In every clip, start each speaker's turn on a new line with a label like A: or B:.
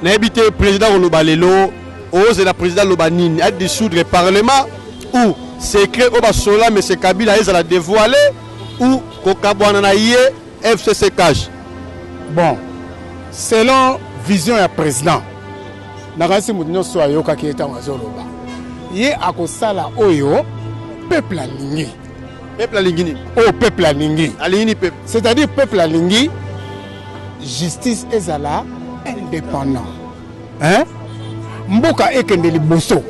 A: N'habité président Oloba Lelo, ose la président Lobanine, a dissoudre le parlement ou secret au Basola, mais c'est Kabila ils a dévoilé ou Kokabouananaye FCC cache.
B: Bon, selon vision du président, Nagasi Moudino Soyo Kakieta Wazoloba, Ye Akosala Oyo, peuple à Lingi.
A: Peuple à Lingini.
B: Oh, peuple à Lingi.
A: Peuple.
B: C'est-à-dire peuple à Lingi, justice ezala indépendant. Hein? Mboka ekende liboso.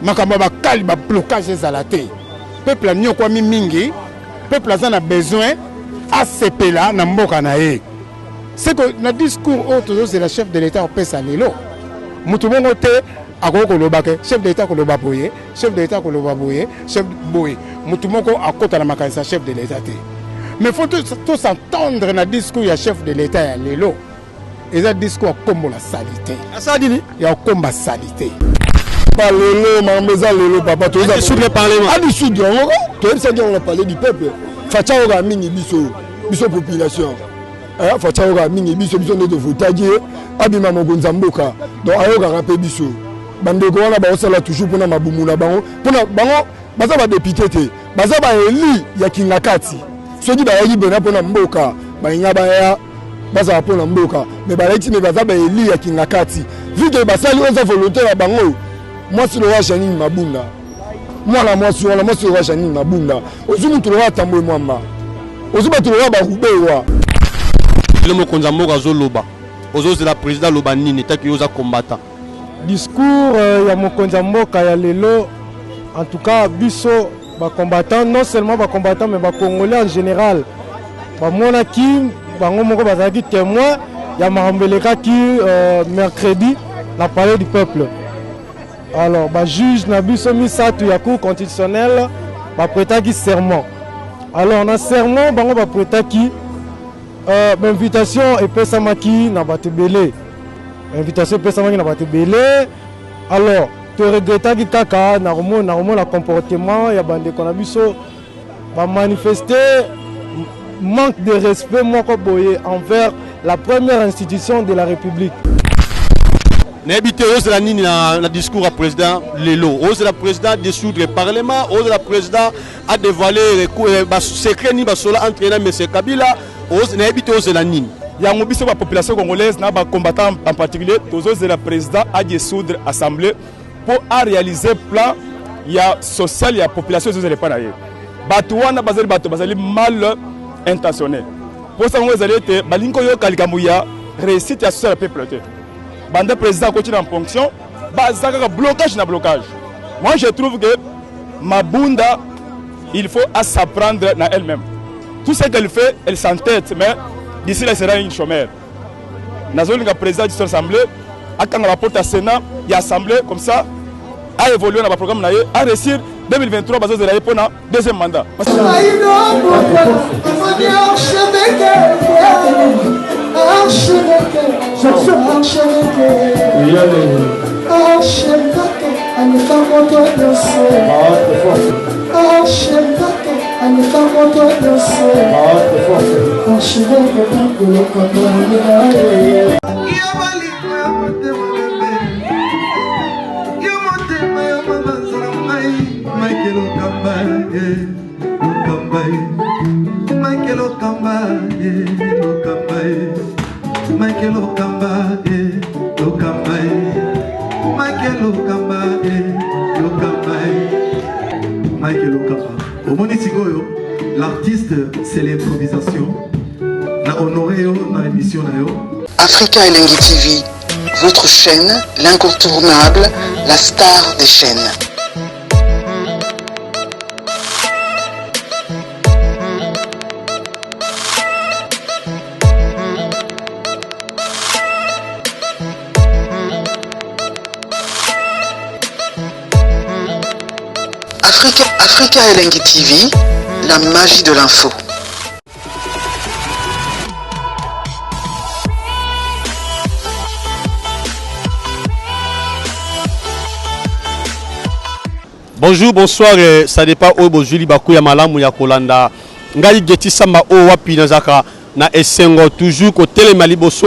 B: Makamba bakali ba blocage ezala te. Peuple a nyokwa mingi, peuple a besoin à sepela na mboka na ye. C'est que le discours autour de la chef de l'État au pesa lelo. Mutu bongo te akoko lobake chef de l'État ko loba boye, chef de l'État ko loba boye, chef boye. Mutu moko akota na makanisa chef de l'État te. Mais il faut tous s'entendre dans le discours du chef de l'État à l'élo. Et ce discours comme la salité. Il y a comme la salité.
C: Pas l'élo, mais l'élo, papa. Tu as
A: dissoudre le parlement.
C: Tu as dissoudre. Tu as dit qu'on a parlé du peuple. Fachaoga mingi biso population. Fachaoga mingi biso de votager. Abima mogonza mboka. Donc ayoga rappel biso. Bandeko wana ba osala toujours pour na mabumu na bango. Pour na bango baza ba député te. Baza ba eli ya kingakati. Ceux qui ont besoin de mboka, baza pona mboka, mais balaiti ne baza ba eli ya kingakati. Vu que basali oza volontaire ya bango, moi si le roi Janine Mabunda. Moi si le roi Janine Mabunda. Ozumu to roi tambo mwamba. Ozuba to roi ba rubewa.
A: Le mokonza mboka zoloba. Ozo c'est la président Lobanine ta ki oza combattant.
D: Discours ya mokonza mboka ya lelo en tout cas biso ba combattants, non seulement ba combattants mais ba congolais en général. Ba monaki bango moko bazaki témoin ya marambeleka ki mercredi la palais du peuple. Alors ba juge na biso misatu ya cour constitutionnelle ba prêtaki serment. Alors na serment bango ba prêtaki invitation et pesamaki na batebele. Invitation pesamaki na batebele. Alors tu regrettes que kaka na le comportement ya bande konabiso va manifester manque de respect envers la première institution de la République.
A: N'habite ose la nini na discours à président Lelo, ose la président dissoudre le parlement, ose la président a dévoilé les secret ni basola entraîneur monsieur Kabila, ose n'habite ose la nini.
E: Il y a une population congolaise, des combattants en particulier, tous le président a dissoudre l'Assemblée pour réaliser le plan social et la population de l'État. Batouana bazali mal intentionné. Pour ça, vous allez être balinko yo kalikamouya réussite à social peuple. Bande président continue en fonction, bazaka blocage na blocage. Moi je trouve que Mabunda il faut s'apprendre à elle-même. Tout ce qu'elle fait, elle s'entête, mais d'ici là elle sera une chômeur. Nazolinga président de l'Assemblée, quand on rapporte à Sénat, il y a assemblée comme ça, a évolué dans le programme, a réussir 2023 pour le deuxième mandat.
F: L'artiste, c'est l'improvisation. Na honoré dans l'émission.
G: Africa Elengi TV, votre chaîne, l'incontournable, la star des chaînes. Africa Elengi TV, la magie de l'info.
A: Bonjour, bonsoir, ça dépend où Bojuli Bakuya Malamu ya Kolanda. Ngali Geti Samba o wapi nazaka na Essengo toujours ko Télémali Bosso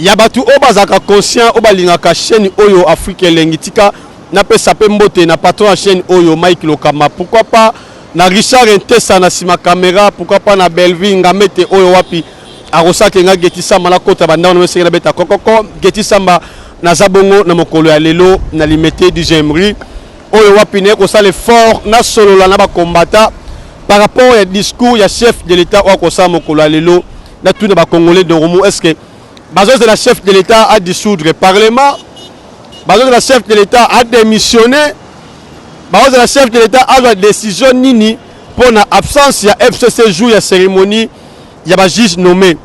A: ya batu o bazaka conscient o balingaka chaîne oyo Afrique Lengitika na pesa pe mbote na patron ya chaîne oyo Mike Lokama, pourquoi pas na Richard Ntesa na sima caméra, pourquoi pas na Belvin Ngamete oyo wapi arosa kenga Geti Samba na kota banda no mesengela beta kokoko Geti Samba na zabongo na mokolo ya lelo na limité du Gemri oyo wapi ne ko sale fort na solo la na ba combattant par rapport au discours ya chef de l'état o ko sa mokolo ya lelo na tout ba congolais de Romo. Est-ce que Bazos de la chef de l'état a dissoudre le parlement, Bazos de la chef de l'état a démissionné, Bazos de la chef de l'état a la décision nini pour la absence ya FCC jour ya cérémonie ya ba juge nommé.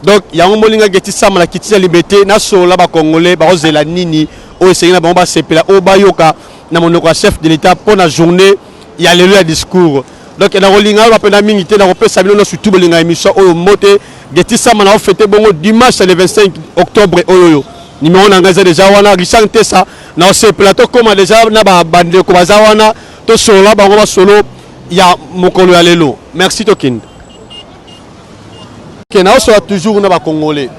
A: Donc il y a un molinga Geti Samba la kiti ya liberté na sola ba congolais Bazos de la nini o sengina ba sepela o bayoka na monoko ya chef de l'état pour la journée il y a le discours. Donc na rolinga ba pena mingi te na kopesa bino surtout bolinga émission o moté Geti Samba na fêté bongo dimanche le 25 octobre oyoyo. Numéro na ngaza déjà wana Richard Ntesa na ce plateau comme déjà na ba bande ko bazawana to solo bango ba solo ya mokolo ya lelo. Merci Tokin. Kena o sera toujours na ba congolais.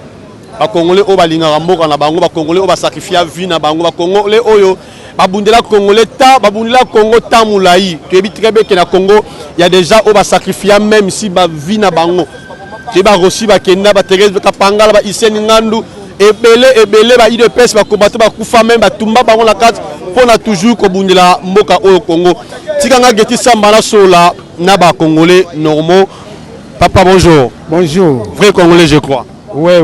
A: Ba congolais o balinga mboka na bango ba congolais o ba sacrifier vie na bango ba congolais oyo babundela congolais ta babundela Congo ta moulayi que bitrebe que na Congo il y a déjà o ba sacrifier même si ba vie na bango que ba rosi ba kenda ba Thérèse ba Pangala ba Iseni Ngandu ebele ba IDPS ba combattre ba kufa même ba tumba bango la carte pour na toujours ko bundela mboka o Congo tikanga Geti Samba na sola na ba congolais normaux. Papa bonjour.
B: Bonjour.
A: Vrai congolais je crois.
B: Ouais.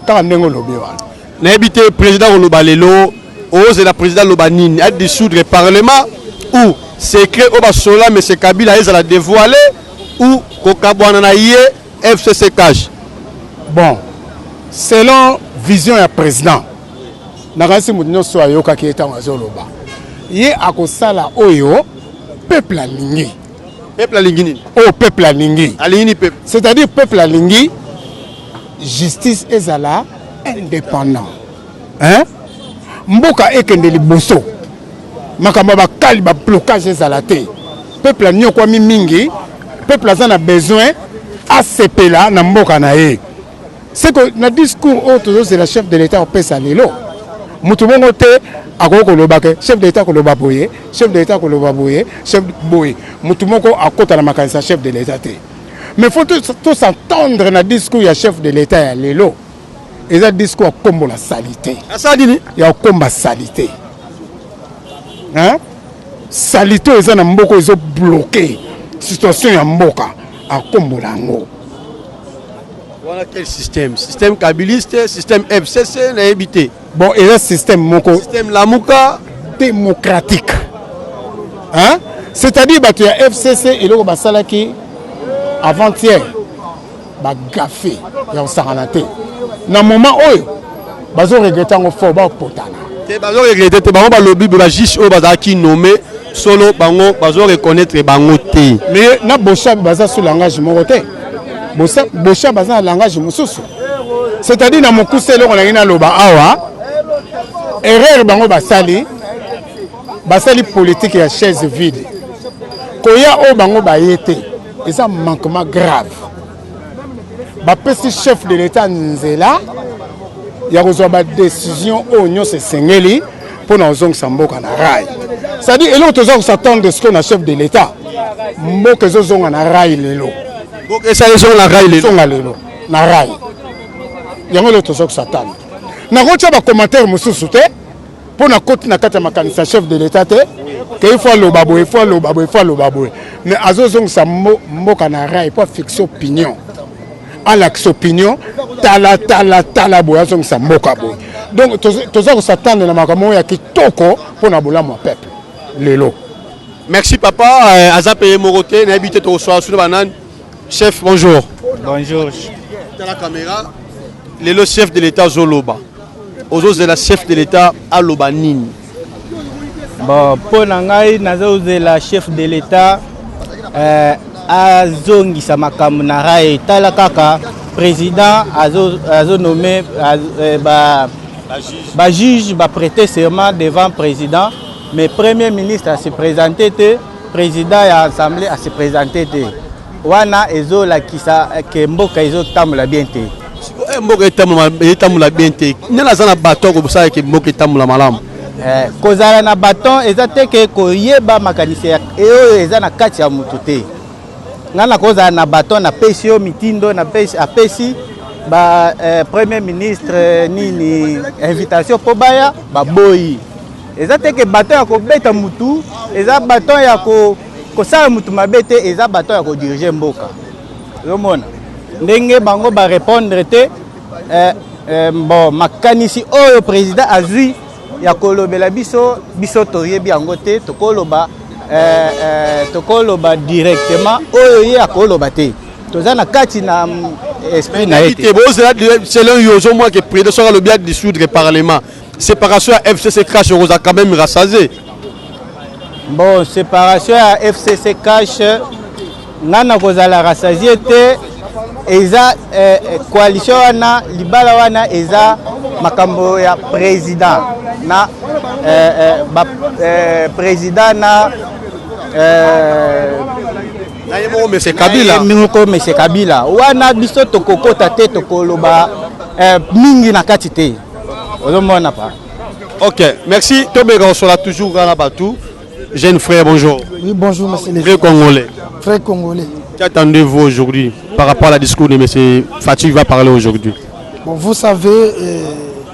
B: Ta ndengo lobi wana.
A: Na habité président Olobalelo ose la président Lobanine a dissoudre le parlement ou secret au sola mais c'est Kabila ils a dévoilé ou kokabwana na yé FCC cash.
B: Bon, selon vision du président nakasi mutinyo so ayoka ki eta ngazoloba ye akosala oyo peuple alingi.
A: Peuple alingi nini?
B: Oh peuple alingi.
A: Alingi peuple.
B: C'est-à-dire peuple alingi justice ezala indépendant. Hein? Mboka ekende liboso makambo bakali ba blocage ezala te peuple nyoko mi mingi peuple azana besoin à sepela na mboka na ye c'est que na discours auto c'est la chef de l'état au pesa lelo mutu bongo te akoko lobake chef de l'état ko loba boye chef de l'état ko loba boye chef boye mutu moko akota na makanisa chef de l'état te mais faut tout s'entendre na discours ya chef de l'état ya lelo. Et ça discours comme la salité. Il y a comme la salité. Hein? Salité, ils ont bloqué. Situation est bloquée. À comme la ngo.
A: Voilà quel système? Système kabiliste, système FCC, n'a habité.
B: Bon, et là, système moko.
A: Système Lamouka
B: démocratique. Hein? C'est-à-dire que y a FCC et le Basalaki avant-hier. Ba gafé. Il y a un saranaté. Na moment oyo bazo regretter ngo fort ba potana
A: te bazo regretter te bango ba lobby ba juge o bazaki nommé solo bango bazo reconnaître bango te
B: mais na bosha baza sur langage moko te bosha baza langage mususu c'est-à-dire na mokuse loko na loba awa erreur bango basali politique ya chaise vide koya o bango ba yete et ça manquement grave. Bapesi chef de l'état nzela ya kozwa décision onyo se sengeli pour na ozong samboka na rail. C'est-à-dire elo tozo s'attendre de ce qu'on a chef de l'état mboka zozonga na rail lelo.
A: Mboka esa zo na rail lelo.
B: Zonga lelo na rail. Yango lo tozo s'attendre. Na rocha ba commentaire mususu te pour na koti na kata makanisa chef de l'état te que il faut le babo mais azozong samboka na rail pour fixer opinion. À l'action-opinion, tala boya zong sa mboka boy. Donc toza s'attendre na makambo ya kitoko pour na bola mon peuple. Lelo.
A: Merci papa, Azapé Moroté, n'a habité au soir sur banane. Chef, bonjour.
H: Bonjour.
A: Dans la caméra, le chef de l'état Zoloba. Aux autres de la chef de l'état à Lobanine.
H: Bon, pour nangai nazo de la chef de l'état azongi makambo na rail tala kaka président azo nommé ba juge ba prêter serment devant président mais premier ministre a se présenté te président ya assemblée a se présenté te wana ezo la kisa ke mboka ezo tambola bien te
A: mboka etamula bien te nena za na baton ko busala ke mboka etamula malamu
H: kozala na baton eza te ke koyeba makanisi oyo eza na kati ya mutu te ngana kozala na baton na pesi yo mitindo na pesi apesi ba premier ministre nini invitation po baya baboyi eza te ke baton ya kobeta mutu eza baton ya kosala mutu mabe te eza baton ya kodirige mboka yomona ndenge bango ba répondre te bon makanisi oyo président azui ya kolobela biso toyebi yango te tokoloba directement oyo ye akoloba te toza na kati na esprit na ye te
A: selon yozo moi que président sera le bien dissoudre parlement séparation à FCC cash rosa quand même rassasié
H: bon séparation à FCC cash nana kozala rassasié te eza coalition wana libala wana eza makambo ya président na président na
A: Monsieur Kabila
H: Monsieur Kabila wana biso tokokota te tokoloba mingi na kati te ozomona pa.
A: Ok, merci. Tobega sera toujours dans la batou. Jeune frère, bonjour.
I: Oui, bonjour, monsieur le
A: frère congolais.
I: Frère congolais.
A: Qu'attendez-vous aujourd'hui par rapport à la discours de M. Fatou va parler aujourd'hui?
I: Bon, vous savez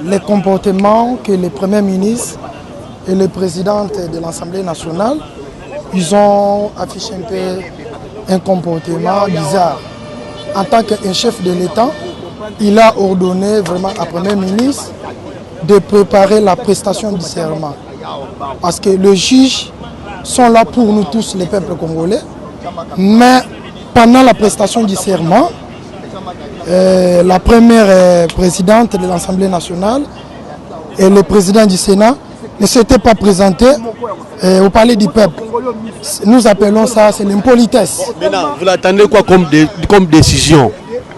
I: les comportements que le Premier ministre et le président de l'Assemblée nationale, ils ont affiché un peu un comportement bizarre. En tant qu'un chef de l'État, il a ordonné vraiment à Premier ministre de préparer la prestation du serment. Parce que les juges sont là pour nous tous, les peuples congolais. Mais pendant la prestation du serment, la première présidente de l'Assemblée nationale et le président du Sénat ne s'étaient pas présentés au palais du peuple. Nous appelons ça, c'est l'impolitesse.
A: Maintenant, vous l'attendez quoi comme décision?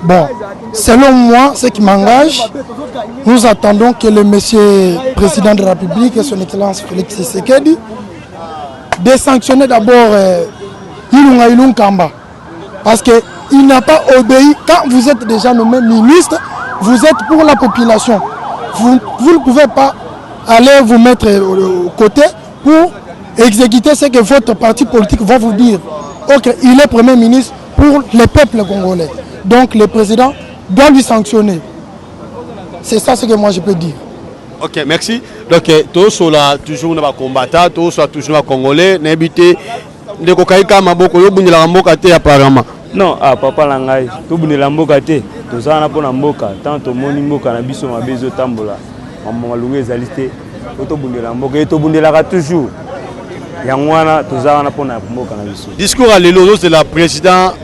I: Bon, selon moi, ce qui m'engage, nous attendons que le monsieur président de la République et son excellence Félix Tshisekedi de sanctionner d'abord Ilunga Ilunkamba. Parce qu'il n'a pas obéi. Quand vous êtes déjà nommé ministre, vous êtes pour la population. Vous ne pouvez pas aller vous mettre au côté pour exécuter ce que votre parti politique va vous dire. Ok, il est Premier ministre pour le peuple congolais. Donc le président doit lui sanctionner. C'est ça ce que moi je peux dire.
A: Ok, merci. Donc, tous sont là toujours dans combattant, tous sont toujours congolais, n'habitez de Kokaïka Maboko, Yobuni la Mboka apparemment.
J: Non, papa Langai, tout buni la Mboka te, tous en apona Mboka, tant au moni Mboka, na biso ma bezo tambola, maman Lungue Zalité, tout buni la Mboka, et tout buni la toujours. Yangwana, tous en apona Mboka na biso.
A: Discours à l'éloge de la présidente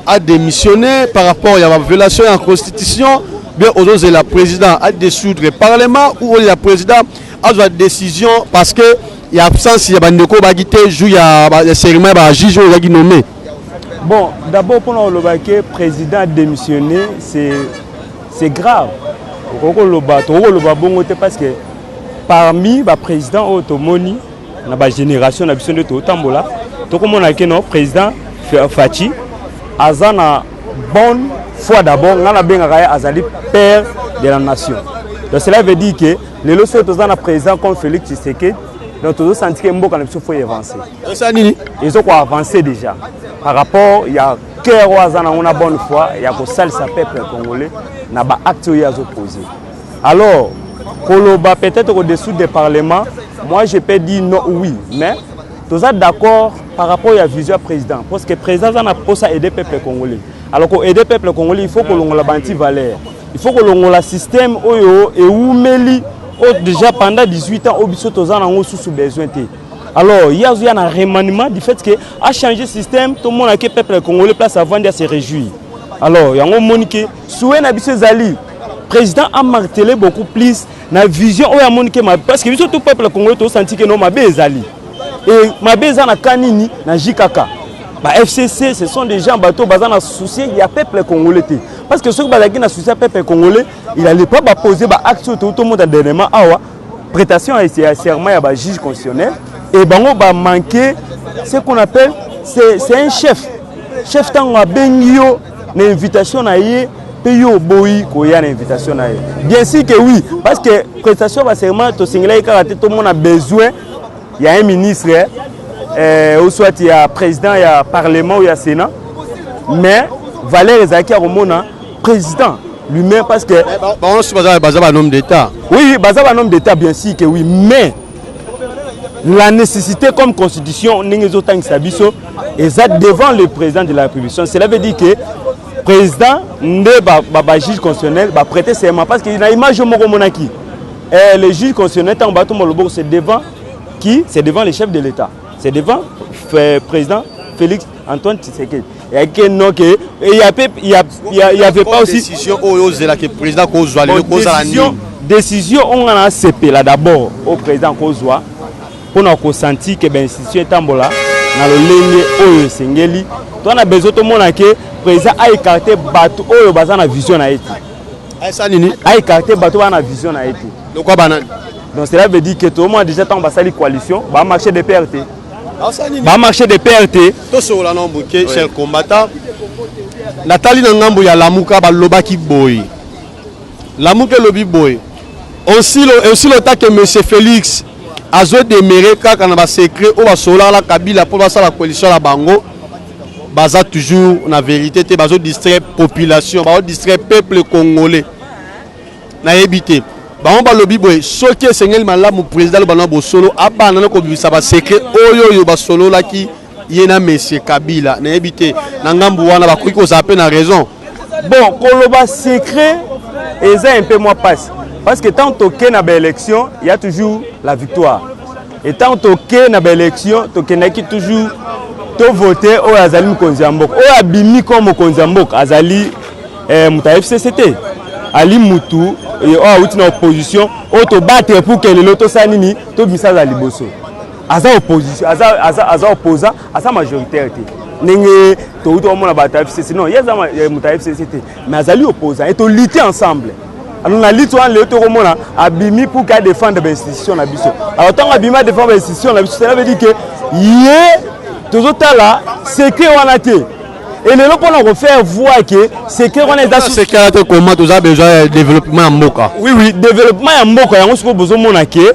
A: a démissionné par rapport à la violation de la constitution. Bien aujourd'hui la présidente a dissoudre le parlement ou la présidente a une décision parce que il y a absence il y a bandeko bagité joue il y a cérémonie ba juge qui nommé.
J: Bon, d'abord pour le président a démissionné, c'est grave. Parce que parmi les présidents automoni na ba génération na biso de Tambola, to comme on a que notre président Fachi azana bonne foi d'abord, on a bien azali père de la nation. Donc cela veut dire que les leçons tous en président comme Félix Tshisekedi, donc tous senti que Mboka na biso faut avancer. Ils ont avancé déjà. Par rapport il y a cœur on a bonne foi, il y a que sale sa peuple congolais na ba acte ils ont posé. Alors Koloba peut-être au-dessous des parlements, moi je peux dire non oui, mais tous êtes d'accord par rapport à la vision président parce que le président a pour ça aider le peuple congolais. Alors pour aider le peuple congolais, il faut que l'on ait la valeur. Il faut que l'on ait le système et où meli déjà pendant 18 ans au biso tozana ngo sous besoin. Alors il y a un remaniement du fait que a changé le système, tout le monde a que peuple congolais place avant de se réjouir. Alors il y a un monique souhait na biso zali président a martelé beaucoup plus na vision o ya monique parce que biso tout peuple congolais to senti que non mabe zali. Et mabeza na kanini na jikaka ba FCC ce sont des gens bateau bazana souci il y a peuple congolais parce que ceux qui bazaki na souci peuple congolais il allait pas poser ba acte tout le monde dernièrement awa prestation et serment ya ba juge constitutionnel et bango ba manquer ce qu'on appelle c'est un chef tango bengio na invitation na yé pays au boy qu'il y a une invitation. Bien sûr que oui, parce que prestation va seulement te signaler que tout le monde a besoin. Il y a un ministre, ou soit il y a un président, il y a un parlement ou il y a un sénat. Mais Valère Ezaki a un président lui-même parce que.
A: On se base sur un nombre d'États.
J: Oui, base sur un nombre d'États, bien sûr que oui. Mais la nécessité comme constitution, n'est devant le président de la République. Cela veut dire que le président ne juge constitutionnel va prêter serment parce qu'il y a une image de monarchie. Le juge constitutionnel, c'est devant qui? C'est devant le chef de l'État. C'est devant le président Félix Antoine Tshisekedi. Il n'y avait pas aussi
A: décision
J: décision on a CP là d'abord au président Kozwa pour nous sentir que l'institution est en bola dans le ligne oyo sengeli. On a besoin tout le monde que président a écarté bateau oyo bazana na vision na été. A écarté bateau na vision na été.
A: Donc quoi banal.
J: Donc cela veut dire que tout le monde déjà tant basa la coalition, va marcher de PRT. Va marcher de PRT.
A: Tout sur la nombre que chez combattant. Nathalie Nangambo ya Lamuka ba lobaki boy. Lamuka lobi boy. Aussi le temps que monsieur Félix azo déméré kaka na ba secret o ba sola la Kabila pour basa la coalition la bango. Baza toujours na vérité te bazo distraire population, bazo distraire peuple congolais. Na éviter. On va lobby boy soki sengel malamu président le bana bosolo abana ko bibisa ba secret oyo yo ba solo la ki yena monsieur Kabila na éviter na ngambu wana ba kuiko za pe na raison.
J: Bon, koloba secret et ça un peu moins passe parce que tant que na ba élection, il y a toujours la victoire. Et tant que na ba élection, to kenaki toujours to voter o azali Mokonzi Mboka. O abimi comme Mokonzi Mboka azali muta FCCT. Ali Moutou et en opposition, auto battre pour que l'auto sanini, tout misa la liboso. Aza opposition, aza opposant, aza majoritaire. N'engé tout le monde a battu FCC. Non, il y a muta FCC, mais azali opposant. Et to lutter ensemble. Alors on a lutté en l'auto romana, abimi pour qu'elle défende l'institution na biso. Alors tant abimi défendre l'institution na biso, cela veut dire que yé tout là, c'est que on a été. Et le lot on refaire voir que c'est qu'on est dans
A: ce cas là comment tu as besoin de développement en Mboka.
J: Oui, développement en Mboka, on se besoin mon que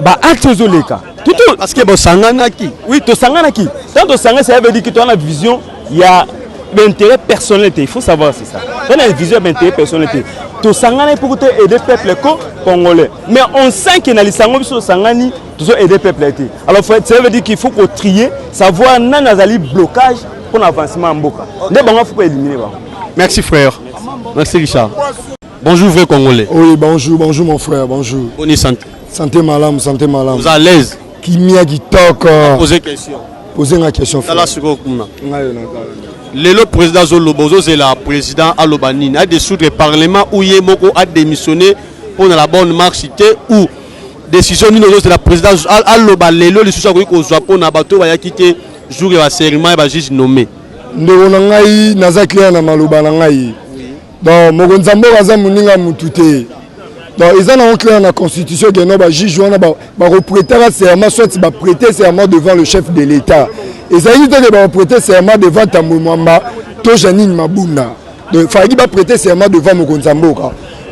J: bah acte zoleka. Tout
A: parce que bon sangana qui.
J: Oui, to sangana qui. Tant to sangana ça veut dire que tu as la vision, il y a l'intérêt personnel, il faut savoir c'est ça. Tu as une vision d'intérêt personnel. To sangana pour aider le peuple congolais. Mais on sent que dans les sango biso sangani, tu dois aider le peuple. Alors ça veut dire qu'il faut qu'on trie, savoir nan azali blocage pour l'avancement en Mboka.
A: Merci frère. Merci Richard. Bonjour frère congolais.
C: Oui, bonjour mon frère, bonjour.
A: Bonne santé.
C: Santé malam, santé malam.
A: Vous êtes à l'aise?
C: Qui m'y qui toque.
A: Poser question.
C: Poser une question.
A: Le président Zolobozo, c'est le président Alobanine, a dissoudre le Parlement où Yemoko a démissionné pour la bonne marche ou décision de la présidence Alobanine, le souci qu'on soit pour Nabato va quitter jour la cérémonie va juste nommé.
C: Ndeko nangai nazaklia na maloba nangai. Donc Mokonzi Mboka aza muninga mutute. Donc ils ont clair na constitution que no ba juge wana ba reprêter serment soit ba prêter serment devant le chef de l'État. Et ça dit que ba prêter serment devant Tambo Mwamba to Janine Mabunda. Donc fallait ba prêter serment devant Mokonzi Mboka.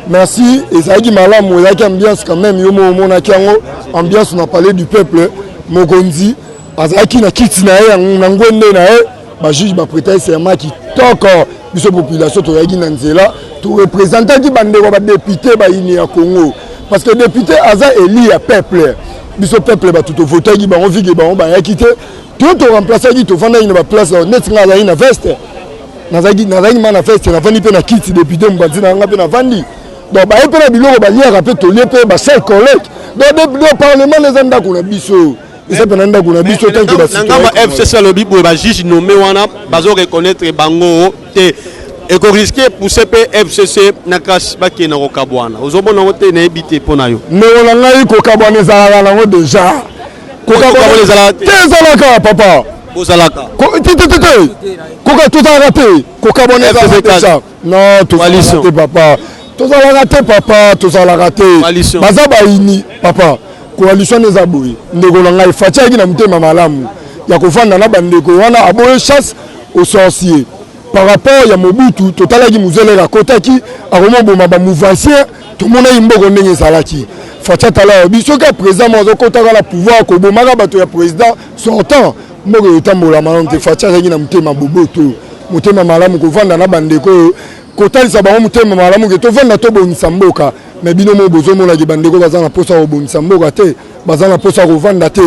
C: Merci et ça dit malamu ya ambiance quand même yo mona kiango ambiance on a parlé du peuple Mokonzi azaki na kiti na ye na ngwende na ye ba juge ba prêter serment qui toko biso population to yaki na nzela to représenter ki bande ba député ba ini ya Congo parce que député aza élu ya peuple biso peuple ba tout voter ki ba on vigi ba on ba ya quitter tout remplacer ki to vanda ina ba place net nga za ina veste nazaki mana veste na vandi pe na kiti député mbandi na nga pe na vandi donc ba pe na biloko ba liera pe to lié pe ba chers collègues donc le parlement les anda ko na biso.
A: FCC lobby pour les juges nommés wana bazo reconnaître bango te et qu'on risque pour FCC nakas baki na kokabwana ozomona wote na ebité pona yo
C: mais on a eu kokabwana za la déjà kokabwana za tezalaka papa
A: bozalaka
C: koka tout a raté kokabwana za déjà non tout raté papa tout a raté papa tout a raté baza ba ini papa coalition des aboui ndeko na ngai fatia ki na mutema malamu ya kofanda na bandeko wana aboye chasse aux sorciers par rapport à Mobutu totalaki muzele la kotaki aromo boma ba mouvancien tout le monde a imboko ndenge salaki facha tala biso ka président mozo kotaka la pouvoir ko bomaka bato ya président sortant mboko yotambola malante facha zaki na mutema boboto mutema malamu ko vanda na bandeko kotalisa bango mutema malamu ke to vanda to bonisa mboka mais bino mo bozo mona ke bandeko bazana posa ko bonisa mboka te bazana posa ko vanda te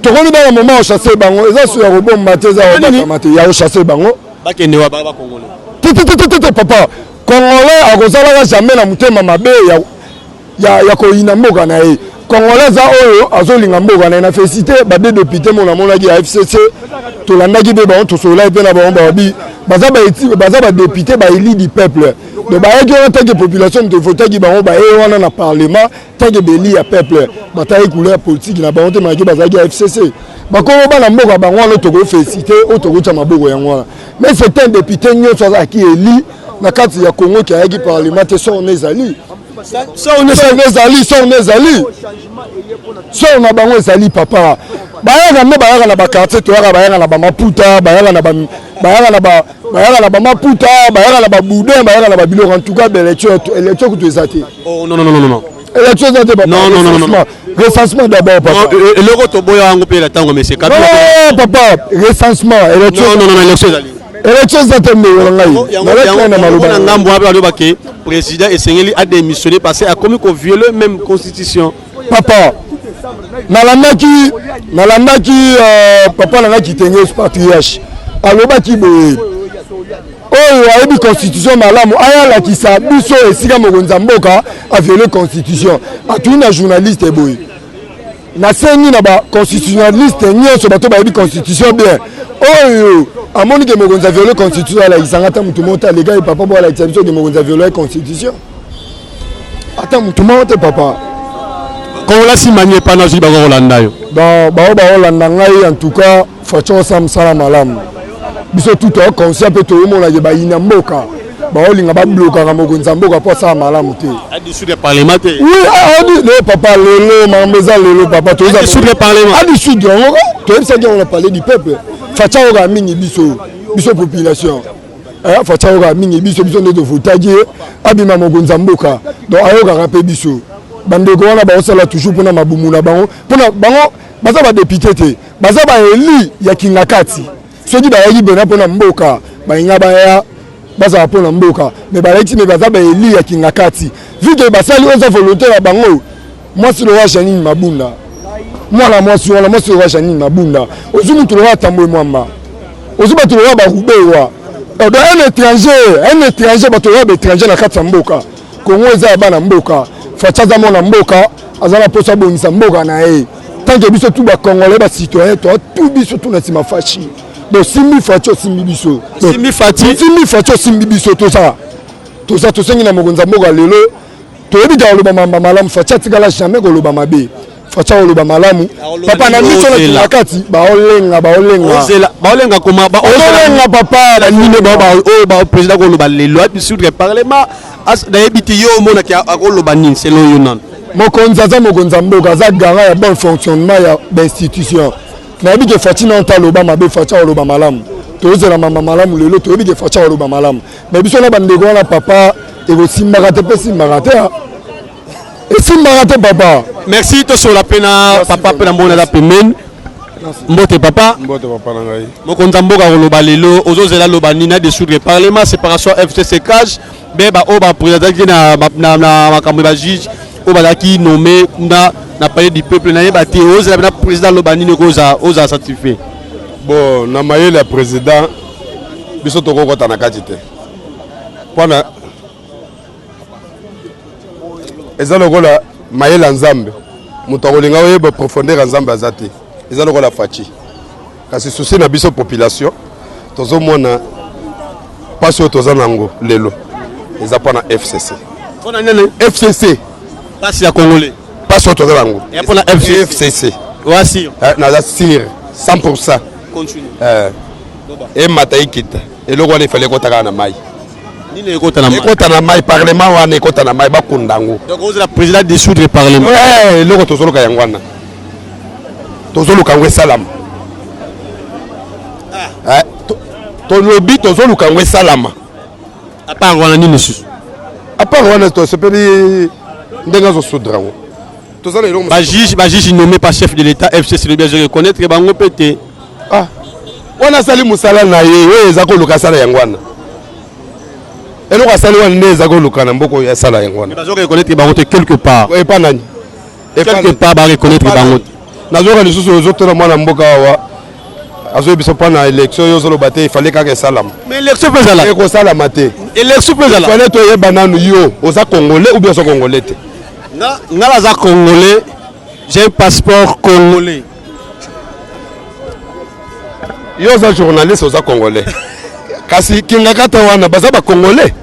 C: to koni ba moment au chasser bango eza so ya robomba te za obata ya au chasser bango
A: bakende wa baba congolais
C: papa congolais akozalaka jamais na mutema mabe ya koyina mboka na ye congolais za oyo azolinga mboka na félicité ba de député mona monaki ya FCC tolandaki pe bango tosolai pe na bango babi baza ba député ba élu du peuple donc ba yaki en tant que population de votaki bango ba e wana na parlement tant que beli ya peuple bataille couleur politique na bango te maki bazaki ya FCC bakoko bana mboka bango wana toko félicité otokuta maboko yango wana mais c'est un député nyonso azaki élu na kati ya Congo qui a yaki parlement te so on ezali so na bango ezali papa bayaka na bakartier toyaka bayaka na bamaputa bayaka na bamaputa bayaka na baboudin bayaka na babiloko en tout cas élection kutu eza te
A: non
C: élection eza te papa recensement d'abord papa
A: eloko toboya yango mpe na ntango monsieur Kabila
C: non papa recensement élection
A: élection ezali
C: élection eza te ndeko
A: na ngambo ape alobaki président esengeli a démissionné parce que a commis ko violer même constitution
C: papa nalandaki papa nanga kitenge patriarche alobaki boye oyo ayebi constitution malamu ayalakisa biso esika mokonzi ya mboka aviole constitution atuli na journaliste boye nasengi na baconstitutionnaliste nyonso bato bayebi constitution bien oyo amoni ke mokonzi aviole constitution alakisanga ata mutu moko te alega ye papa bo alakisa biso ke mokonzi aviole constitution ata mutu moko te papa
A: kongola simani epana ozwi bakolanda yo
C: donc bao baolanda ngai en tout cas faci osala mosala malamu biso tu toconscient mpe toyomonake bayina mboka baolinga bablokaka mokonzi ya mboka mpo asala malamu te
A: adissoudre parlement te
C: oui papa lelo makambo eza lelo papa
A: adissoudre parlement
C: adissoudre yango toyebisaki yango na parler du peuple faci ayoka mingi biso population faci ayoka mingi biso nde tovotaki abima mokonzi ya mboka donc ayokaka mpe biso bandeko wana baosala toujours mpona mabumu na bango mpona bango baza badepute te baza baeli ya kingakati soki bayaki mpena mpona mboka balinga baya bazala mpona mboka me balaki me baza baeli ya kingakati vike basali oza volontaire ya bango mwasi lowa janine mabunda mwana mwasi wana mwasi lowa janine mabunda ozwi mutu lowa atamboe mwamba ozwi bato lowa barubewa donc un étranger bato lowa baétranger na kati ya mboka kongo eza ya bana mboka faci aza mwana mboka aza na poso abongisa mboka na ye tanke biso tu bacongolais bacitoyen tu biso tu na nsima faci donc simbi faci osimbi biso simbi faci osimbi biso toza tosengi na mokonzi ya mboka lelo toyebi te koloba mamba malamu faci atikala jamais koloba mabe faci akoloba malamu papa na biso na kati baolenga papa
A: oyo président koloba lelo adissoudre parlement nayebi te yo omonaki akoloba nini selon yo nano
C: mokonzi aza mokonzi ya mboka aza garant ya bon fonctionnement ya bainstitution nayebi ke faci na nta aloba mabe faci akoloba malamu tozela mamba malamu lelo toyebi ke faci akoloba malamu mais biso na bandeko wana papa ekosimbaka te mpe esimbaka te esimbaka te papa
A: merci tosola mpe na papa mpe na mbona aza pembeni mbote papa
K: na ngai
A: mokonzi ya mboka koloba lelo ozozela loba nini adissoudre parlement séparation FCC cage mpe baoyo baprésidentaki na makambo ya bajuge oyo bazalaki nommé na palais du peuple nayeba te ozela mpe na président loba nini oza satisfait
K: bon na mayele ya président biso tokokota na kati te mpona eza lokola mayele ya nzambe moto akolinga oyeba profondeur ya nzambe aza te eza lokola faci kasi susi na biso population tozomona mpasi oyo toza nango lelo eza mpona FCC FCC
A: mpasi ya congolais
K: mpasi oyo toza nango
A: mpona
K: FCC naza sire 100% emata ekita eloko wana efale ekota kaka na mai ekota na mai parlement wana ekota na mai bakunda yango
A: donc ozela président dissoudre parlement
K: eloko tozoluka yango wana tozoluka yango esalama tolobi tozoluka ngo esalama
A: à part wana nini susu
K: à part wana tosepeli ndenge azosudra ngo tozala elongo
A: bajuge nommé par chef de l'état FCC le bien je reconnaître bango pété
K: ah wana sali musala na ye oyo eza koluka sala yango wana eloko asali wana nde eza koluka na mboka oyo asala yango wana
A: bazo reconnaître bango te quelque part
K: epa nani
A: quelque part ba reconnaître bango
K: nazoka lisusu ozotona mwana mboka awa azoyebisa mpona élection oyo ozoloba te ifale kaka esalama
A: mais élection mpe ezala
K: ekosalama te
A: élection mpe ezala
K: ifale toyeba nanu yo oza congolais ou bien oza congolais te
A: nga naza congolais j'ai un passeport congolais
K: yo oza journaliste oza congolais kasi kingakata wana baza bacongolais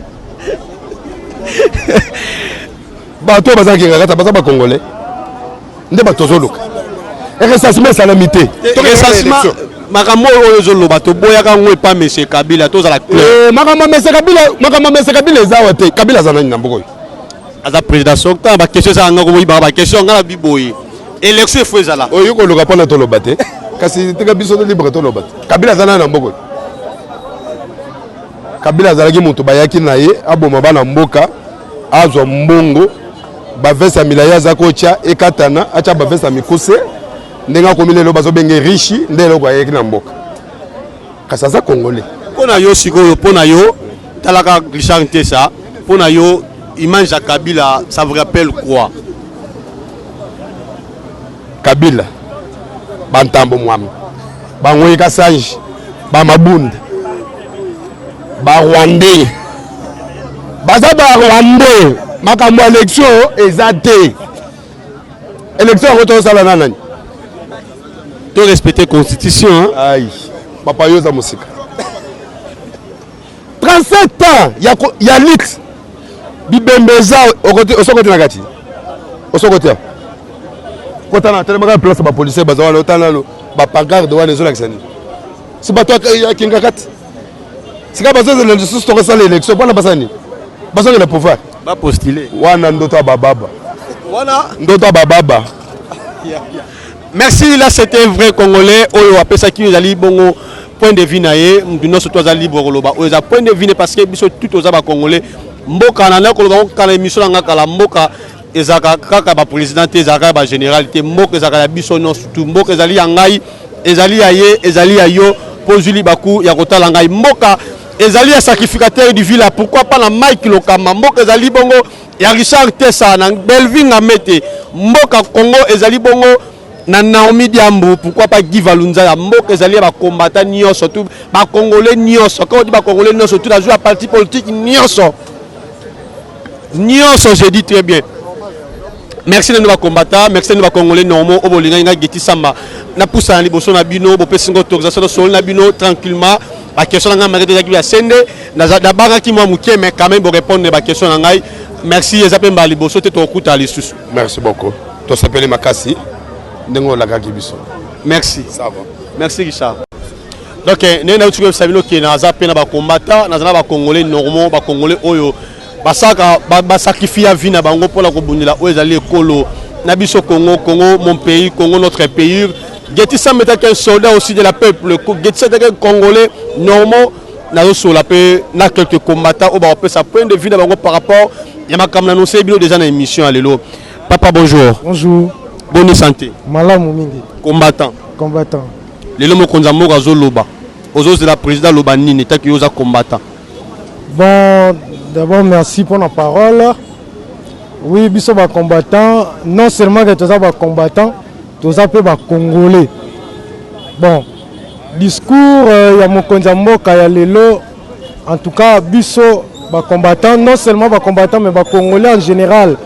K: bato oyo baza kingakata baza bacongolais nde bato ozoluka recensement esalami te
A: makambo oyo ozoloba toboyaka ngo epa monsieur Kabila tozala clair
K: makambo monsieur Kabila eza awa te Kabila aza nani na mboka oyo
A: aza président sortant bakestion ezalanga koboyibaka bakestion nga na biboye élection efo ezala
K: oyo koluka mpona toloba te kasi tika biso libre toloba te Kabila aza nani na mboka oyo Kabila azalaki moto bayaki na ye aboma bana mboka azwa mbongo bavese ya milayi aza kotya ekatana atya bavese ya mikuse ndenge akomi lelo bazobenge richi nde eloko ayeki na mboka kasi aza congolais
A: mpo na yo sikoyo mpo na yo talaka Richard Ntesa mpo na yo image ya Kabila ça vous rappelle quoi
K: Kabila bantambo mwami bangoyi kasanji bamabunda barwandais baza barwandais makambo ya élection eza te élection yango tozosala na nani
A: to respecter constitution
K: ai papa yo za musika 37 ans ya lutte bibembeza osokoti na kati osokoti kotana telemaka place ba policier baza wana otana lo ba pancarte wana ezolakisa nini si bato akinga kati sika bazozela lisusu tokosala élection mpona basala nini bazongela pouvoir
A: bapostule
K: wana ndoto ya bababa
A: voilà
K: ndoto ya bababa.
A: Merci, là c'était un vrai Congolais. Oyo apesa ki ezali bongo point de vue na ye, mduno soto za libre koloba. Oyo za point de vue parce que biso tout oza ba Congolais. Mboka na koloba kana émission nga kala mboka ezaka kaka ba président ezaka ba généralité mboka ezaka ya biso non surtout mboka ezali ya ngai ezali ya ye ezali ya yo pozuli baku ya kotala ngai mboka ezali ya sacrificateur du ville. Pourquoi pas la Mike Lokama mboka ezali bongo ya Richard Tessa na Belvin Amete mboka Congo ezali bongo na Naomi Diambu. Pourquoi pas Guy Valunza ya mboka ezali ba combattant nyonso tout ba Congolais nyonso quand on dit ba Congolais nyonso tout la joue à parti politique nyonso nyonso je dis très bien. Merci de nous combattre, merci de nous Congolais normaux au bolinga nga geti samba na poussa na liboso na bino bo pesingo autorisation sol na bino tranquillement. La question nga mérite de la sende na banga ki moi muke mais quand même pour répondre ba question na ngai. Merci ezapemba liboso te to kuta lisusu.
K: Merci beaucoup. To s'appelle Makasi. Ndengo la kaki biso.
A: Merci.
K: Ça va.
A: Merci Richard. Donc nena utuko sabino ki na zapena ba combattant na ba Congolais normaux ba Congolais oyo basaka ba sacrifier vie na bango pour la kobundela oyo ezali ekolo na biso Congo mon pays Congo notre pays. Geti ça mettait qu'un soldat aussi de la peuple. Geti ça qu'un Congolais normaux na sur la paix na quelques combattants au bas sa point de vue na bango par rapport ya makam na annoncé bilo déjà na émission alelo. Papa bonjour.
D: Bonjour.
A: Bonne santé.
D: Malamu mingi.
A: Combattant.
D: Combattant.
A: Lelo mo konza mo gazo loba. Ozo de la président loba nini ta ki oza combattant.
D: Bon, d'abord merci pour la parole. Oui, biso ba combattant, non seulement que tous ba combattant, tous ba Congolais. Bon, discours ya mokonza mboka ya lelo en tout cas biso ba combattant, non seulement ba combattant mais ba Congolais en général.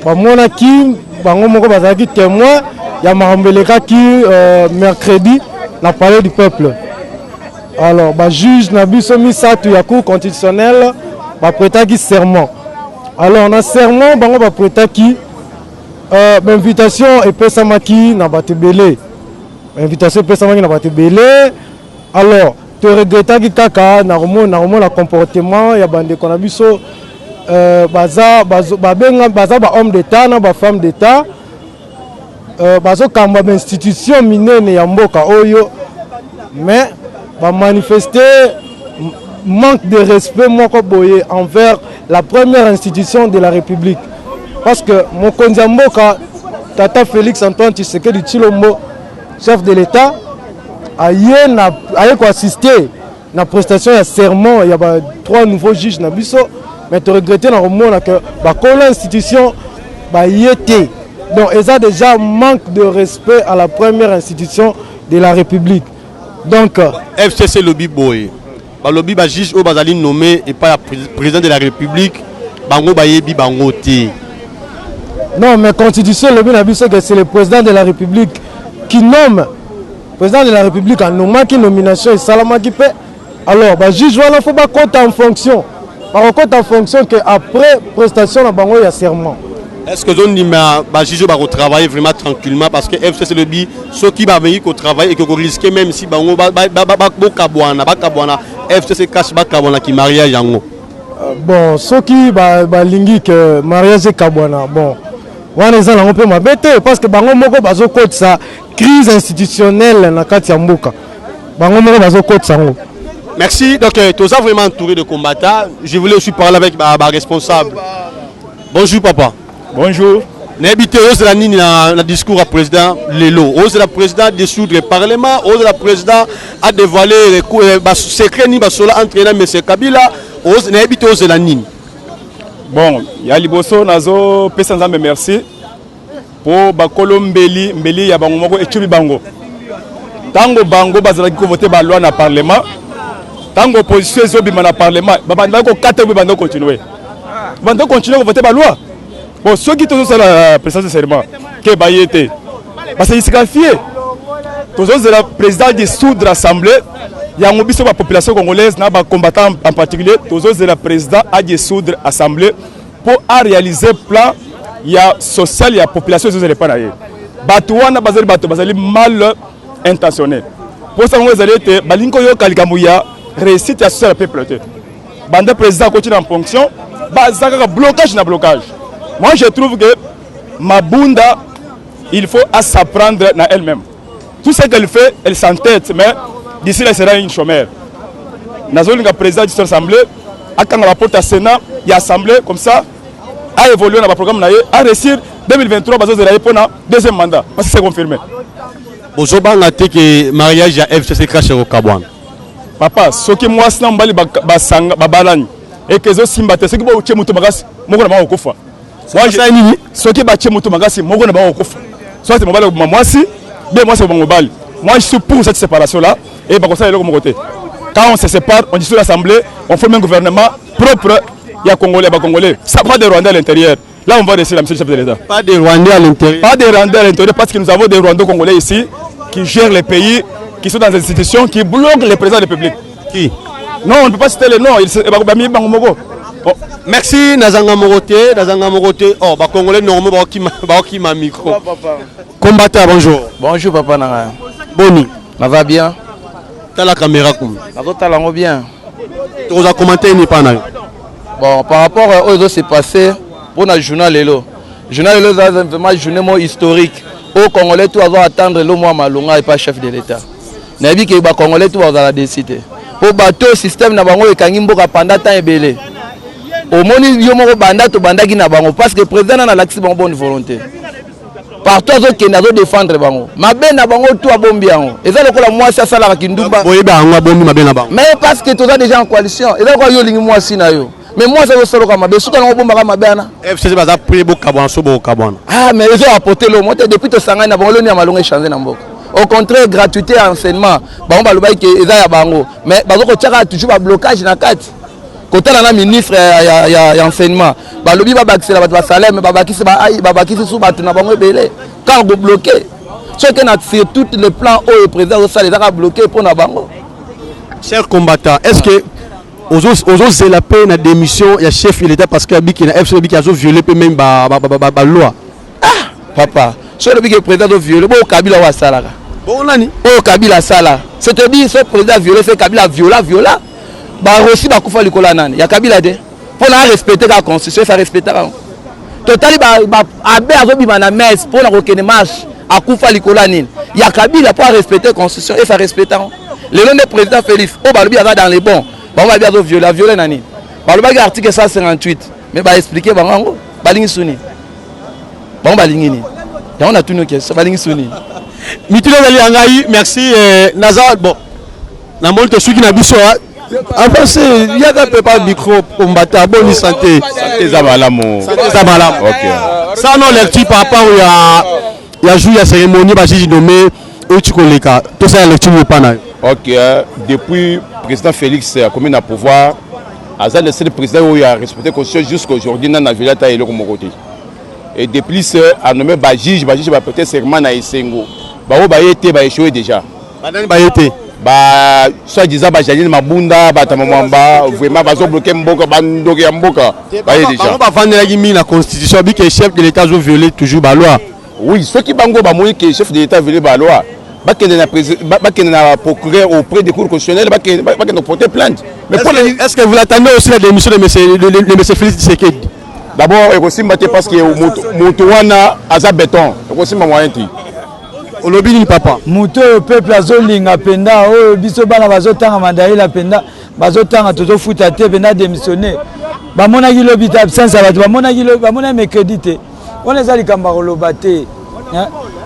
D: Ba mona ki bango moko bazaki témoin ya marambeleka ki mercredi na palais du peuple. Alors ba juge na biso misatu ya cour constitutionnelle ba prêtaki serment. Alors na serment bango ba prêtaki invitation epesamaki na batebele. Invitation epesamaki na batebele. Alors te regrettaki kaka na remona comportement ya bande kona biso baza ba homme d'état na ba femme d'état bazo kamba institution minene ya mboka oyo mais ba manifester manque de respect moko boye envers la première institution de la République. Parce que mon Mboka, Tata Félix Antoine Tshisekedi Tshilombo, chef de l'État, a assisté à la prestation de serment. Il y a 3 nouveaux juges na biso, mais tu regrettes que l'institution y était. Donc, ils ont déjà manque de respect à la première institution de la République. Donc,
A: FCC lobby boy. Le lobby ba juge au bazali nommé et pas le président de la République. Bango bayebi bango té.
D: Non, mais constitution lobby na biso que c'est le président de la République qui nomme. Le président de la République a nommé qui nomination et salama qui paie. Alors, bah juge voilà faut pas compter en fonction. Par contre en fonction que après prestation na bango ya serment.
A: Est-ce que vous juge va travailler vraiment tranquillement parce que FCC le dit ceux qui va venir au travail et que vous risquez même si bango FCC cache bakabwana qui mariage yango.
D: Bon, ceux qui lingi que mariage kabwana bon. Wana za lango pe mabete parce que bango moko bazo côté ça crise institutionnelle na kati ya mboka. Bango moko bazo côté ça.
A: Merci. Donc tous a vraiment entouré de combattants. Je voulais aussi parler avec ma responsable. Bonjour papa.
E: Bonjour.
A: N'habitez pas la ligne dans discours à président Lelo. Le président dissoudre le Parlement. Le président a dévoilé les secrets ni basola entraînant M. Kabila. N'habitez pas la ligne.
E: Bon, il y a Liboso Nazo Pesanza merci pour Bakolo Mbeli ya bango moko echubi bango. Tango bango bazala ki voter ba loi na Parlement. Tango opposition ezobima na Parlement. Babanda ko 4 bando continuer. Bando continuer voter ba loi. Bon, ceux qui sont sur la présidence de serment, qui est été, parce qu'ils se qualifient. Tous de la présidence de soudre l'Assemblée, il y a une population congolaise, des combattants en particulier, tous de la présidence de soudre l'Assemblée pour réaliser le plan social et la population de l'Assemblée. Batouana bazali mal intentionné. Pour ça, vous allez être balinko yo kalikamouya réussite à social peuple. Bande président continue en fonction, bazaka blocage na blocage. Moi, je trouve que Mabunda, il faut s'apprendre à elle-même. Tout ce qu'elle fait, elle s'entête, mais d'ici là, elle sera une chômeur. Nazoli, le président de l'Assemblée, quand on rapporte à Sénat, il y a Assemblée, comme ça, a évolué dans le programme, a réussir 2023, pour le deuxième mandat, parce que c'est confirmé.
A: Bonjour, que mariage à FCC crache au Kabouan.
E: Papa, ce qui moi, c'est un et que je suis un peu de temps. Ceux qui battent Moutou Magasi, moi je suis pour cette séparation-là. Et quand on se sépare, on dissout l'Assemblée, on forme un gouvernement propre. Il y a Congolais, ça pas des Rwandais à l'intérieur. Là, on va réussir la mission du chef de l'État.
A: Pas des Rwandais à l'intérieur.
E: Pas des Rwandais à l'intérieur parce que nous avons des Rwandais congolais ici qui gèrent les pays, qui sont dans des institutions, qui bloquent les présidents de la République.
A: Qui?
E: Non, on ne peut pas citer les noms.
A: Merci Nazanga Moroté. Oh, bah Congolais normalement qui m'a micro. Combattant, bonjour.
L: Bonjour papa Nanga.
A: Boni.
L: Ça va bien?
A: T'as la caméra comme.
L: Ça va bien.
A: Tu as commenté ni pas.
L: Bon, par rapport à ce qui s'est passé pour le journal Lelo. Le journal Lelo c'est vraiment un journal historique. Au Congolais tout va attendre le mois Malonga et pas chef de l'État. Nabi que les Congolais tout va décider. Pour battre le système na bango ekangi mboka pendant temps ebele. Au moni yo moko banda to bandaki na bango parce que le président na l'accès bon bonne volonté. Partout aux qui na défendre bango. Mabe na bango tout abombi yango. Eza lokola moi ça sala kindumba.
A: Boyeba ngo abombi mabe na bango.
L: Mais parce que tous déjà en coalition. Eza quoi yo lingi moi si na yo. Mais moi ça solo ka mabe suka ngo bomba ka mabe na.
A: FCC baza prier bo kabwana so bo kabwana.
L: Ah mais ils ont apporté le monte depuis to sangana bango lo ni amalonga changer na mboka. Au contraire, gratuité enseignement. Bango baloba ke eza ya bango. Mais bazoko tchaka toujours ba blocage na kati. Côté la ministre ya enseignement. Balobi ba bakisela ba salaire mais ba bakisi ba ai ba bakisi sous ba tuna bango belé. Quand go bloquer. Ce que na sur tous les plans au président ça les a bloqué pour na bango.
A: Chers combattants, est-ce que aux la peine à démission ya chef de l'État parce que biki na FCC biki a violé même ba loi.
L: Ah papa, ce le président a violé bo Kabila wa salaka.
A: Bon nani?
L: Oh Kabila sala. C'est-à-dire ce président violé c'est Kabila viola. Bah aussi ba kufa likola nani. Ya Kabila de. Pour na respecter la constitution, ça respectera. Totali ba abe azobima na messe pour na kokene marche a kufa likola nini. Ya Kabila pour respecter la constitution et ça respectera. Le nom du président Félix, oh balobi aza dans les bons. bango babi azo viole nani balobaki article 158 mais baexplike bango yango balingi suni bango balingi nini yango natuni okesa balingi suni
A: mitilo ezali ya ngai merci naza bon namoni tosuki na biso avance yaka mpe pa micro kombata boni santé
E: eza malamu
A: ça non lecture par rapport ya jour ya cérémonie bajuge nommé euti koleka tosala lecture mopa na yo
E: ok depuis président Félix akomi na pouvoir aza le seul président oyo a respecté constitution jusqu'à aujourd'hui na viole ata eloko moko te et de plus anommé bajuge bapete serment na esengo bao baye te baéchoué déjà
A: banani baye te
E: soi-disant Janine Mabunda batama mwamba vraiment bazobloquer mboka bandoki ya mboka baye déjà
A: bavandelaki mingi na constitution bi que chef de l'état zo violer toujours ba loi
E: oui soki bango bamoni que chef de l'état violer ba loi bakende na procureur auprès des cours constitutionnels bakende porter plainte mais
A: est-ce que vous l'attendez aussi la démission de monsieur Félix Tshisekedi
E: d'abord ekosimba te parce que moto wana aza béton ekosimba moyen te
A: olobi nini papa
M: moto oyo peuple azolinga penda oyo biso bana bazotanga mandaila penda bazotanga tozofuta te penda démissionné bamonaki lobi ta absence ya bato bamonaki mercredi te wana eza likambo koloba te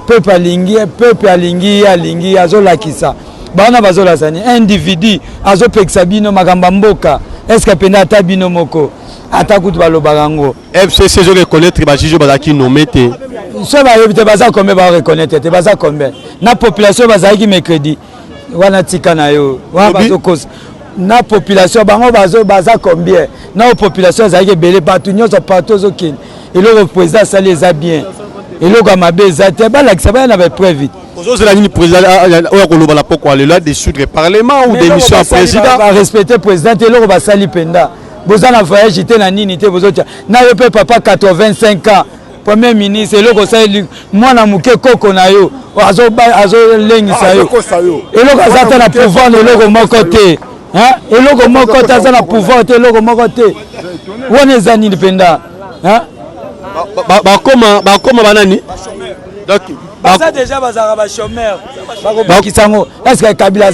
M: peuple alingi azolakisa bana bazolasa ni individu azopekisa bino makambo mboka estce penda ata bino moko ata kutu balobaka yango
A: FCC ezo reconnaître bajuge bazalaki nommé te
M: so bayebi te baza combien bareconnaître te baza combien na population bazalaki mercredi wana tika na yo wana bazokosa na population bango baza combien na population ezalaki ebele bato nyonso partout ozokende eloko président asali eza bien eloko ya mabe eza te balakisa baya na bapreuve
A: ozozela nini président oyo akoloba na pokwa lelo adesudre parlement ou démission ya président
M: barespecte président te eloko basali mpenza boza na voyage te na nini te bozotia na yo mpe papa 85 ans premier ministre eloko osali mwana moke koko na yo azolengisa yo eloko aza ta na pouvoir na eloko moko te eloko moko te aza na pouvoir te eloko moko te wana eza nini mpenza
A: bakoma banani
M: baza déjà bazalaka bachômeur bakobakisa yango estce Kabila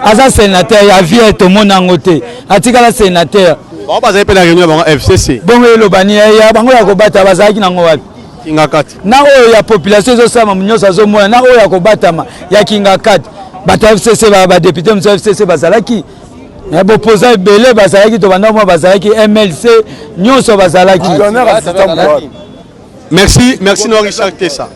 M: aza sénateur ya vie tomona yango te atikala sénateur
A: bango bazali mpe na réunion ya bango FCC
M: bongo elobani ya bango ya kobata bazalaki nango wapi
A: kingakati
M: na oyo ya population ezosalama nyonso azomona na oyo ya kobatama ya kingakati bato ya FCC badepute mosu ya FCC bazalaki bopoza ebele bazalaki to banda mwa bazalaki MLC nyonso bazalaki
A: merci no Richard Tessa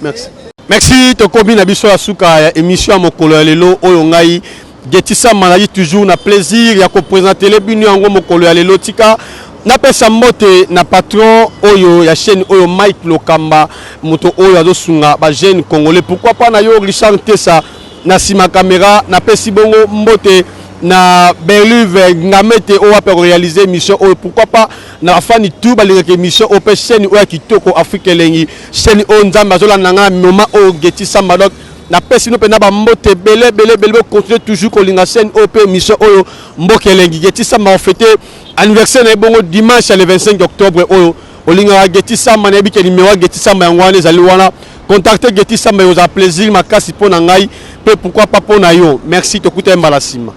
A: merci tokomi na biso ya suka ya émission ya mokolo ya lelo oyo ngai Getissa Manali toujours na plaisir ya koprésenter le bino yango mokolo ya lelo tika napesa mbote na patron oyo ya chaîne oyo Mike Lokamba moto oyo azosunga ba jeune congolais pourquoi pas na yo Richard Tessa na sima caméra napesi bongo mbote na Berluve ngamete oyo ape réaliser mission oyo pourquoi pas na fani tout balingaka mission ope chaîne oyo kitoko Afrique lengi chaîne oyo nzambe azolanda nga moment oyo Getissa Manali na pesi no pena ba mbote belé continuer toujours kolinga scène OP mission oyo mbokelengi Getissa Manali fêté anniversaire na bongo dimanche le 25 octobre oyo olinga Getissa Manali bike numéro Getissa Manali ngwana ezali wana contacter Getissa Manali oza plaisir makasi pona ngai pe pourquoi pas pona yo merci tokuta mbala sima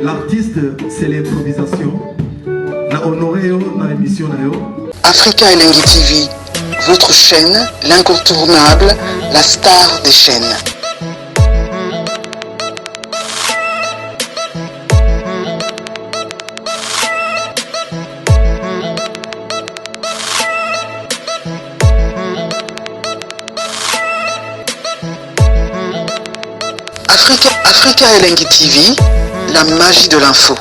F: L'artiste, c'est l'improvisation. La honoré dans l'émission.
G: Africa Elengi TV, votre chaîne, l'incontournable, la star des chaînes. Africa Elengi TV, la magie de l'info.